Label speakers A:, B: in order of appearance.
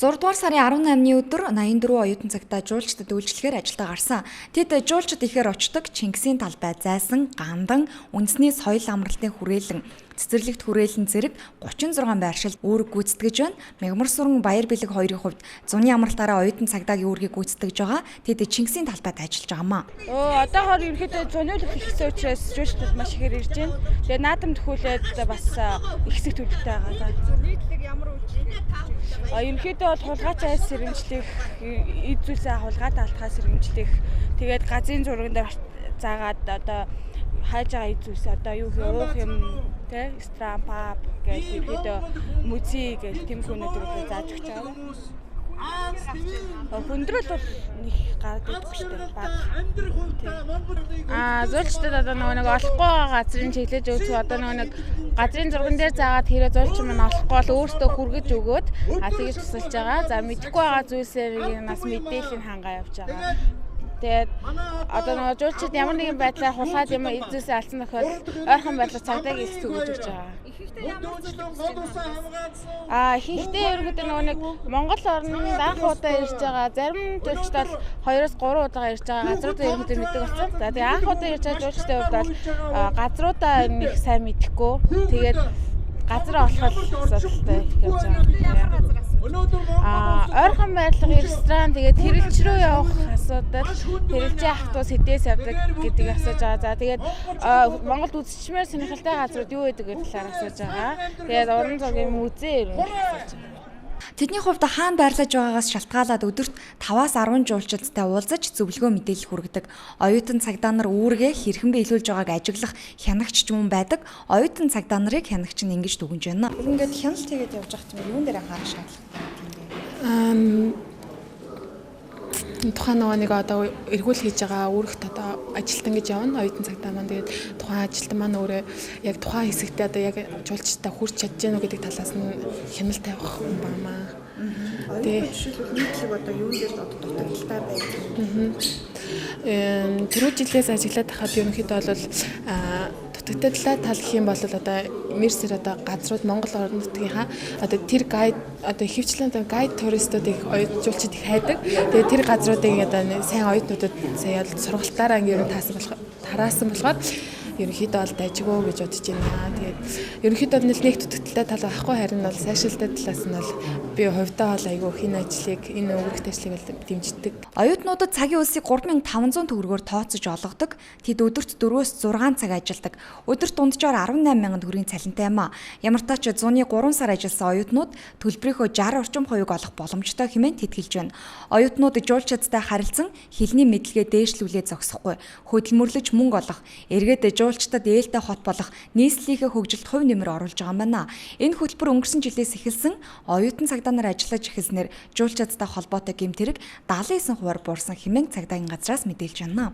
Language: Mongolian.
A: 6 дугаар сарын 18-ны өдөр 84 оюутан цагтаа жуулчдад үйлчлэхээр ажилдаа гарсан. Тэд жуулчид ихээр очдог Чингисийн талбай зайсан, гандан, үндэсний соёл амралтын хүрээлэн, цэцэрлэгт хүрээлэн зэрэг 36 байршил үүрэг гүйцэтгэж байна. Мягмар сүрэн баяр бэлэг хоёрын хувьд зуны амралтаараа оюутан цагдаагийн үүргийг гүйцэтгэж байгаа. Тэд Чингисийн талбайд ажиллаж байгаамаа.
B: Одоогоор ерөнхийдөө зуны үйл хийсэн учраас жуулчдад маш ихээр ирж байна. Тэгээ наадам төхөөлөд бас их хэсэг төлөвтэй байгаа.
C: Нийтлэг ямар үйлчлэг?
B: Ерөнхийдөө бол хулгайчаас сэрэмжлэх, эд зүйлсээ хулгайд алдахаас сэрэмжлэх, тэгээд газрын зурган дээр заагаад одоо хайж байгаа эд зүйлсээ одоо юу гэх уух юм те стрампап гэж ерөнхийдөө музей гэж тэмхүүнүүдээр зааж өгч байгаа. Хүндрэл бол нэг гардаг биш дээ баг. Зуулчдад одоо нэг олохгүй байгаа газрын чиглэж өгч одоо нэг газрын зурган дээр заагаад хэрэг зуулч маань олохгүй бол өөртөө хүргэж өгөөд тэгж тусалж байгаа. За мэдэхгүй байгаа зүйлсээр нас мэдээлэл хангаа явж байгаа. Тэгээд одоо нэг жуулчид ямар нэгэн байдлаар хулгайд юм эзэсээ алдсан тохиолдолд ойрхон байдлаар цагдаагийн эс төгөж өгч байгаа. Ихэнхдээ ерөнхийдөө нэг Монгол орнд анх удаа ирж байгаа. Зарим жуулчид бол 2-3 удаа ирж байгаа. Газруудаа ерөнхийдөө мэддэг болсон. За тэгээд анх удаа ирж байгаа жуулчдын хувьд бол газруудаа нэг сайн мэдэхгүй. Тэгээд газар олоход асуудалтай явж байгаа. Ойрхон байрлал ресторан тэгээд тэрэлж рүү явах асуудал, тэрэлжээ ахтуус хэдээс явдаг гэдгийг асууж байгаа. За тэгээд Монголд үзчихмээр сонирхолтой газрууд юу байдаг гэдэг талаар асууж байгаа. Тэгээд уран зургийн музей асууж байгаа.
A: Тэдний хувьд хаана байрлаж байгаагаас шалтгаалаад өдөрт 5-10 жуулчдтай уулзаж зөвлөгөө мэдээлэл хүргэдэг. Оюутан цагдаа нар үүргээ хэрхэн биелүүлж байгааг ажиглах хянагч ч юм байдаг. Оюутан цагдаа нарыг хянагч нь ингэж дүгнж байна. Ингээд хяналт хийгээд явж байгаа юм юун дээр анхаарах шаардлагатай
D: тухайн нэг одоо эргүүл хийж байгаа үүрэгт одоо ажилтан гэж явна оюутан цагдаа маань тэгээд тухайн ажилтан маань өөрөө яг тухайн хэсэгтээ одоо яг жуулчтай хүрч чадж гэнэ үү гэдэг талаас нь хяналт тавих юм баамаа.
C: Тэгээд жишээлбэл нийтлэг одоо юун дээр дутагдaltaй байдаг.
D: Түрүү жилээс ажиглаад хахад ерөнхийдөө бол дутагдaltaй тал гэх юм бол одоо мерсэр одоо газрууд Монгол орнотгийнхаа одоо тэр гайд одоо хөвчлэн гайд туристуудыг жуулчид их хайдаг. Тэгээд тэр газруудыг одоо сайн оюутнуудад сая сургалтаараа ингээд тараасан болохоор ерөнхийдөө бол дайжгүй гэж бодож байна. Тэгээд ерөнхийдөө нэг дутагдaltaй тал байхгүй харин бол сайшилтай талаас нь бол би хувьдаа бол айгүй хин ажлыг энэ үүрэгтэй ажлыг бол дэмждэг.
A: Оюутнуудад цагийн үлсийг 3500 төгрөгөөр тооцож олгодог. Тэд өдөрт 4-6 цаг ажилладаг. Өдөрт дунджаар 18,000 төгрөгийн цалинтай юм а. Ямар ч тач зуны 3 сар ажилласан оюутнууд төлбөрийнхөө 60 орчим хувийг олох боломжтой хэмээн тэтгэлж байна. Оюутнууд жуулчдтай харилцан хэлний мэдлэгээ дээшлүүлээ зогсохгүй. Хөдөлмөрлөж мөнгө олох, эргээд жуулчдад ээлтэй хот болох нийслэлийнхээ хөгжилд хувь нэмэр оруулж байгаа юм байна. Энэ хөтөлбөр өнгөрсөн жилээс эхэлсэн. Оюутан цагдаа нар ажиллаж эхэлснээр жуулчдтай холбоотой гэмт хэрэг 79% буурсан хэмээн цагдаагийн газраас мэдээлж байна.